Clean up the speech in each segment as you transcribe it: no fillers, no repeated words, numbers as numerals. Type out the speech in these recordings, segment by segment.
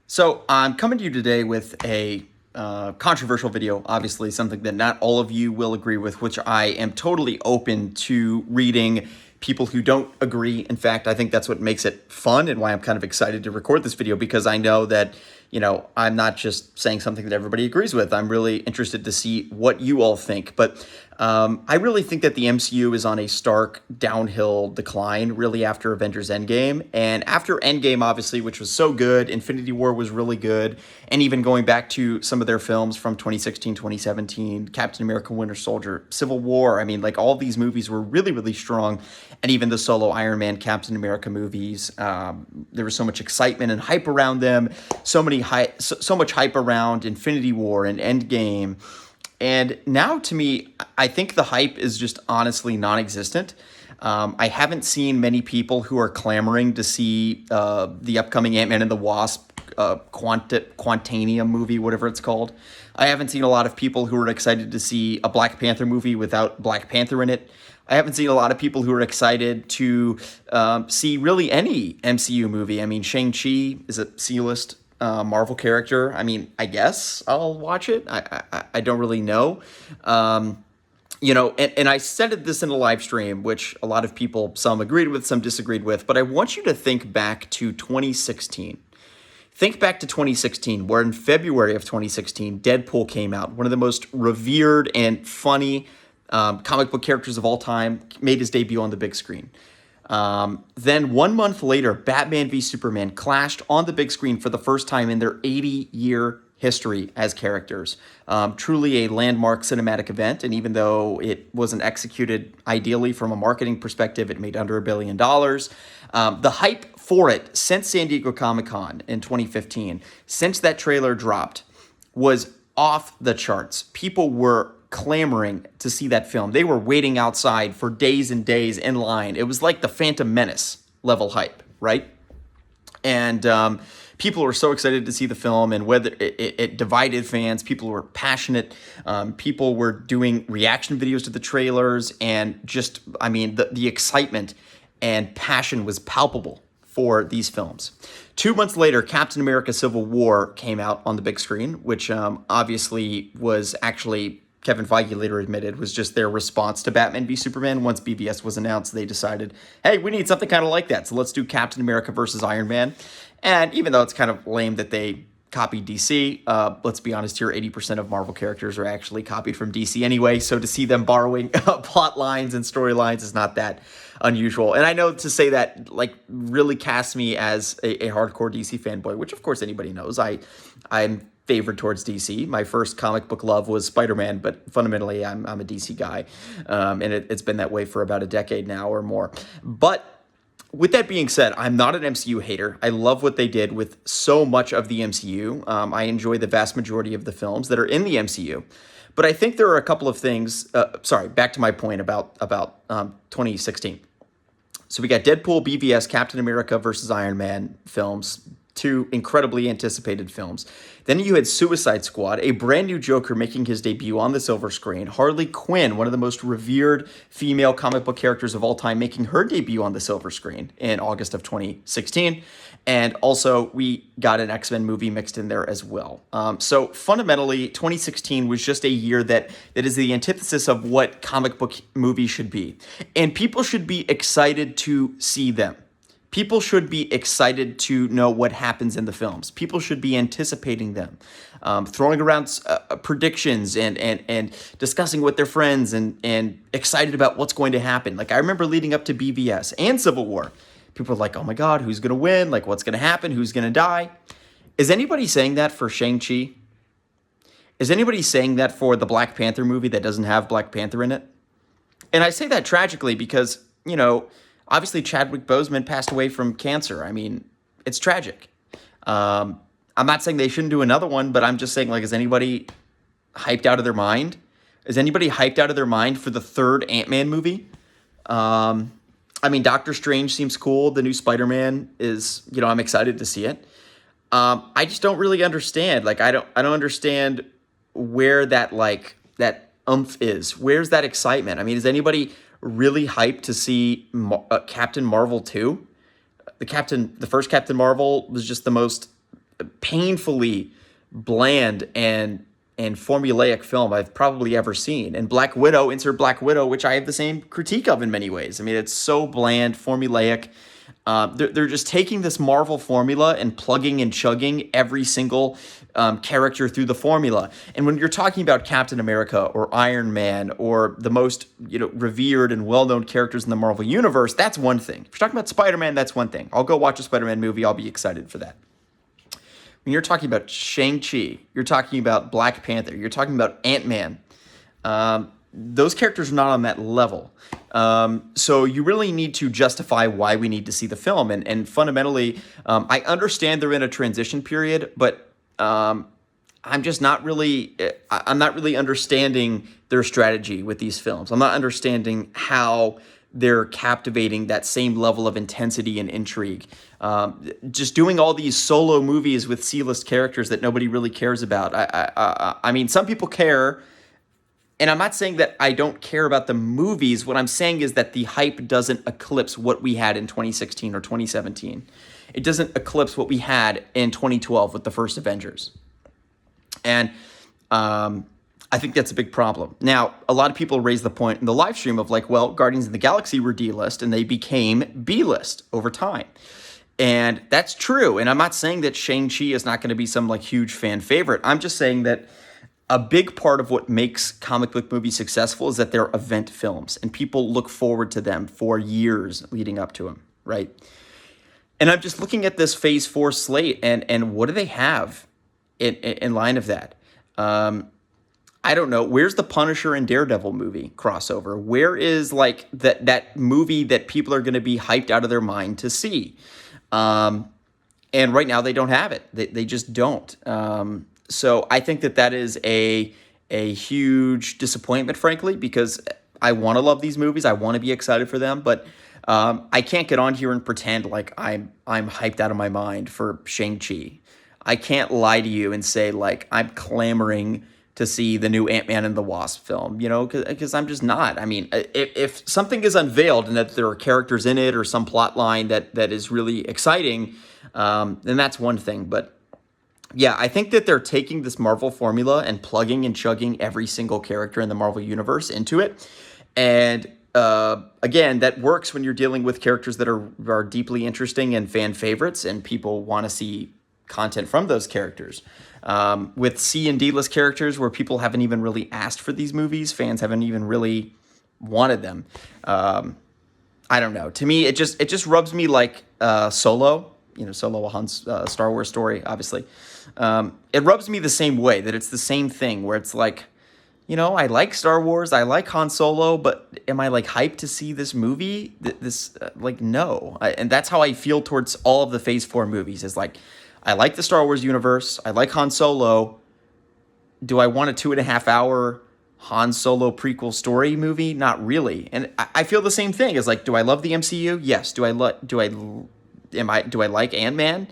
So I'm coming to you today with a controversial video, obviously something that not all of you will agree with, which I am totally open to reading people who don't agree. In fact, I think that's what makes it fun and why I'm kind of excited to record this video, because I know that, I'm not just saying something that everybody agrees with. I'm really interested to see what you all think. But I really think that the MCU is on a stark downhill decline, really, after Avengers Endgame. And after Endgame, obviously, which was so good, Infinity War was really good. And even going back to some of their films from 2016, 2017, Captain America, Winter Soldier, Civil War, I mean, like, all these movies were really, really strong. And even the solo Iron Man, Captain America movies, there was so much excitement and hype around them, so much hype around Infinity War and Endgame. And now, to me, I think the hype is just honestly non-existent. I haven't seen many people who are clamoring to see the upcoming Ant-Man and the Wasp Quantanium movie, whatever it's called. I haven't seen a lot of people who are excited to see a Black Panther movie without Black Panther in it. I haven't seen a lot of people who are excited to see really any MCU movie. I mean, Shang-Chi is a C-list Marvel character. I mean, I guess I'll watch it. I don't really know. And I said this in a live stream, which a lot of people, some agreed with, some disagreed with, but I want you to think back to 2016. Think back to 2016, where in February of 2016, Deadpool came out, one of the most revered and funny comic book characters of all time, made his debut on the big screen. Then 1 month later, Batman v Superman clashed on the big screen for the first time in their 80-year history as characters. Truly a landmark cinematic event, and even though it wasn't executed ideally from a marketing perspective, it made under $1 billion. The hype for it since San Diego Comic-Con in 2015, since that trailer dropped, was off the charts. People were clamoring to see that film. They were waiting outside for days and days in line. It was like the Phantom Menace level hype, right? And people were so excited to see the film, and whether it divided fans, people were passionate. People were doing reaction videos to the trailers, and just, I mean, the excitement and passion was palpable for these films. 2 months later, Captain America Civil War came out on the big screen, which obviously was actually, Kevin Feige later admitted, was just their response to Batman v Superman. Once BVS was announced, they decided, hey, we need something kind of like that, so let's do Captain America versus Iron Man. And even though it's kind of lame that they copied DC, let's be honest here, 80% of Marvel characters are actually copied from DC anyway, so to see them borrowing plot lines and storylines is not that unusual. And I know to say that, like, really casts me as a hardcore DC fanboy, which of course anybody knows. I'm favored towards DC. My first comic book love was Spider-Man, but fundamentally I'm a DC guy, and it's been that way for about a decade now or more. But with that being said, I'm not an MCU hater. I love what they did with so much of the MCU. I enjoy the vast majority of the films that are in the MCU. But I think there are a couple of things. Back to my point about 2016. So we got Deadpool, BVS, Captain America versus Iron Man films, two incredibly anticipated films. Then you had Suicide Squad, a brand new Joker making his debut on the silver screen. Harley Quinn, one of the most revered female comic book characters of all time, making her debut on the silver screen in August of 2016. And also, we got an X-Men movie mixed in there as well. So fundamentally, 2016 was just a year that is the antithesis of what comic book movies should be. And people should be excited to see them. People should be excited to know what happens in the films. People should be anticipating them, throwing around predictions and discussing with their friends and excited about what's going to happen. Like, I remember leading up to BVS and Civil War, people were like, oh my God, who's going to win? Like, what's going to happen? Who's going to die? Is anybody saying that for Shang-Chi? Is anybody saying that for the Black Panther movie that doesn't have Black Panther in it? And I say that tragically because, obviously, Chadwick Boseman passed away from cancer. I mean, it's tragic. I'm not saying they shouldn't do another one, but I'm just saying, like, is anybody hyped out of their mind? Is anybody hyped out of their mind for the third Ant-Man movie? I mean, Doctor Strange seems cool. The new Spider-Man is, I'm excited to see it. I just don't really understand. Like, I don't understand where that oomph is. Where's that excitement? I mean, is anybody really hyped to see Captain Marvel 2? The first Captain Marvel was just the most painfully bland and formulaic film I've probably ever seen. And Black Widow, insert Black Widow, which I have the same critique of in many ways. I mean, it's so bland, formulaic. They're just taking this Marvel formula and plugging and chugging every single character through the formula. And when you're talking about Captain America or Iron Man or the most revered and well-known characters in the Marvel Universe, that's one thing. If you're talking about Spider-Man, that's one thing. I'll go watch a Spider-Man movie. I'll be excited for that. When you're talking about Shang-Chi, you're talking about Black Panther, you're talking about Ant-Man, those characters are not on that level. So you really need to justify why we need to see the film. And fundamentally, I understand they're in a transition period, but I'm not really understanding their strategy with these films. I'm not understanding how they're captivating that same level of intensity and intrigue. Just doing all these solo movies with C-list characters that nobody really cares about. I mean, some people care, and I'm not saying that I don't care about the movies. What I'm saying is that the hype doesn't eclipse what we had in 2016 or 2017. It doesn't eclipse what we had in 2012 with the first Avengers. And I think that's a big problem. Now, a lot of people raise the point in the live stream of like, well, Guardians of the Galaxy were D-list and they became B-list over time. And that's true. And I'm not saying that Shang-Chi is not going to be some like huge fan favorite. I'm just saying that a big part of what makes comic book movies successful is that they're event films and people look forward to them for years leading up to them, right? And I'm just looking at this Phase 4 slate and what do they have in line of that? I don't know. Where's the Punisher and Daredevil movie crossover? Where is like that movie that people are going to be hyped out of their mind to see? And right now they don't have it. They just don't. So I think that is a huge disappointment, frankly, because I want to love these movies. I want to be excited for them, but I can't get on here and pretend like I'm hyped out of my mind for Shang-Chi. I can't lie to you and say like I'm clamoring to see the new Ant-Man and the Wasp film, because I'm just not. I mean, if something is unveiled and that there are characters in it or some plot line that is really exciting, then that's one thing. But yeah, I think that they're taking this Marvel formula and plugging and chugging every single character in the Marvel universe into it. And again, that works when you're dealing with characters that are deeply interesting and fan favorites and people want to see content from those characters. With C and D-list characters where people haven't even really asked for these movies, fans haven't even really wanted them. I don't know. To me, it just rubs me like Solo. Solo, a Han's Star Wars story, obviously. It rubs me the same way, that it's the same thing where it's like, I like Star Wars, I like Han Solo, but am I like hyped to see this movie? No. And that's how I feel towards all of the Phase 4 movies is like, I like the Star Wars universe. I like Han Solo. Do I want a 2.5 hour Han Solo prequel story movie? Not really. And I feel the same thing. It's like, do I love the MCU? Yes. Do I like Ant-Man?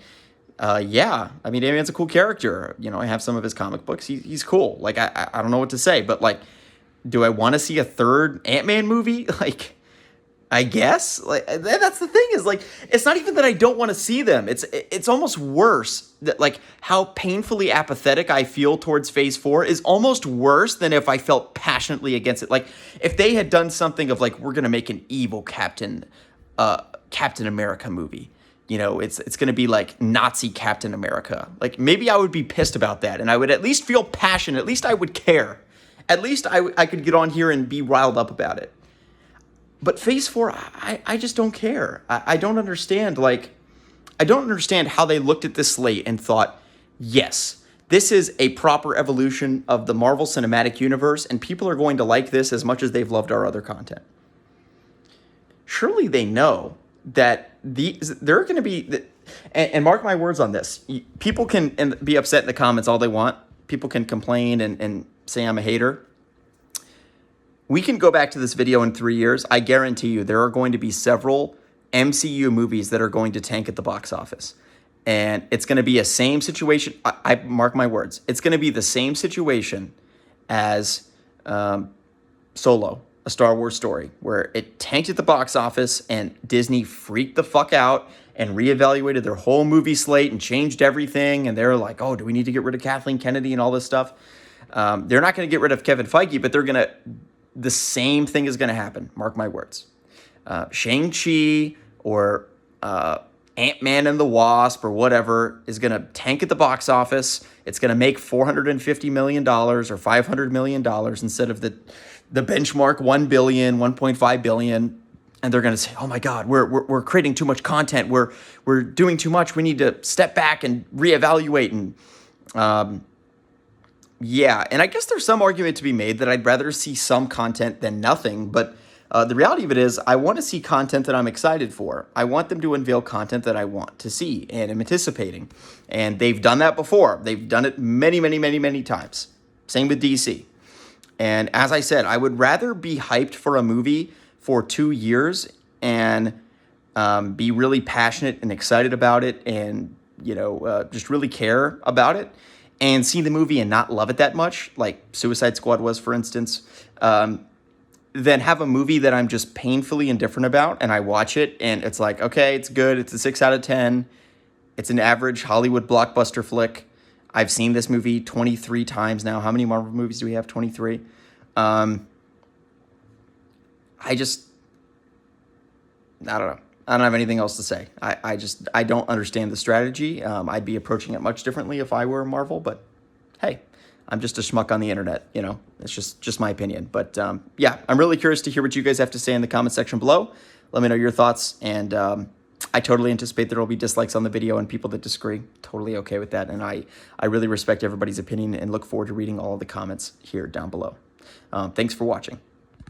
Yeah. I mean, Ant-Man's a cool character. I have some of his comic books. He's cool. Like, I don't know what to say, but like, do I want to see a third Ant-Man movie? Like, I guess that's the thing is like, it's not even that I don't want to see them. It's almost worse that like how painfully apathetic I feel towards Phase 4 is almost worse than if I felt passionately against it. Like if they had done something of like, we're going to make an evil Captain America movie. It's going to be like Nazi Captain America. Like maybe I would be pissed about that and I would at least feel passion. At least I would care. At least I could get on here and be riled up about it. But Phase 4, I just don't care. I don't understand. Like, I don't understand how they looked at this slate and thought, yes, this is a proper evolution of the Marvel Cinematic Universe, and people are going to like this as much as they've loved our other content. Surely they know that there are going to be, and mark my words on this, people can be upset in the comments all they want. People can complain and say I'm a hater. We can go back to this video in 3 years. I guarantee you there are going to be several MCU movies that are going to tank at the box office. And it's going to be a same situation. I mark my words. It's going to be the same situation as Solo. a Star Wars story where it tanked at the box office and Disney freaked the fuck out and reevaluated their whole movie slate and changed everything. And they're like, oh, do we need to get rid of Kathleen Kennedy and all this stuff? They're not going to get rid of Kevin Feige, but the same thing is going to happen. Mark my words. Shang-Chi or Ant-Man and the Wasp or whatever is going to tank at the box office. It's going to make $450 million or $500 million instead of the benchmark $1 billion, $1.5 billion. And they're going to say, oh my God, we're creating too much content. We're doing too much. We need to step back and reevaluate. And yeah, and I guess there's some argument to be made that I'd rather see some content than nothing. But the reality of it is I want to see content that I'm excited for. I want them to unveil content that I want to see and am anticipating. And they've done that before. They've done it many, many, many, many times. Same with DC. And as I said, I would rather be hyped for a movie for 2 years and be really passionate and excited about it and, just really care about it and see the movie and not love it that much, like Suicide Squad was, for instance, than have a movie that I'm just painfully indifferent about and I watch it and it's like, okay, it's good. It's a 6 out of 10. It's an average Hollywood blockbuster flick. I've seen this movie 23 times now. How many Marvel movies do we have? 23. I don't know. I don't have anything else to say. I don't understand the strategy. I'd be approaching it much differently if I were Marvel, but hey, I'm just a schmuck on the internet, It's just my opinion. But yeah, I'm really curious to hear what you guys have to say in the comment section below. Let me know your thoughts, and I totally anticipate there will be dislikes on the video and people that disagree. Totally okay with that, and I really respect everybody's opinion and look forward to reading all of the comments here down below. Thanks for watching.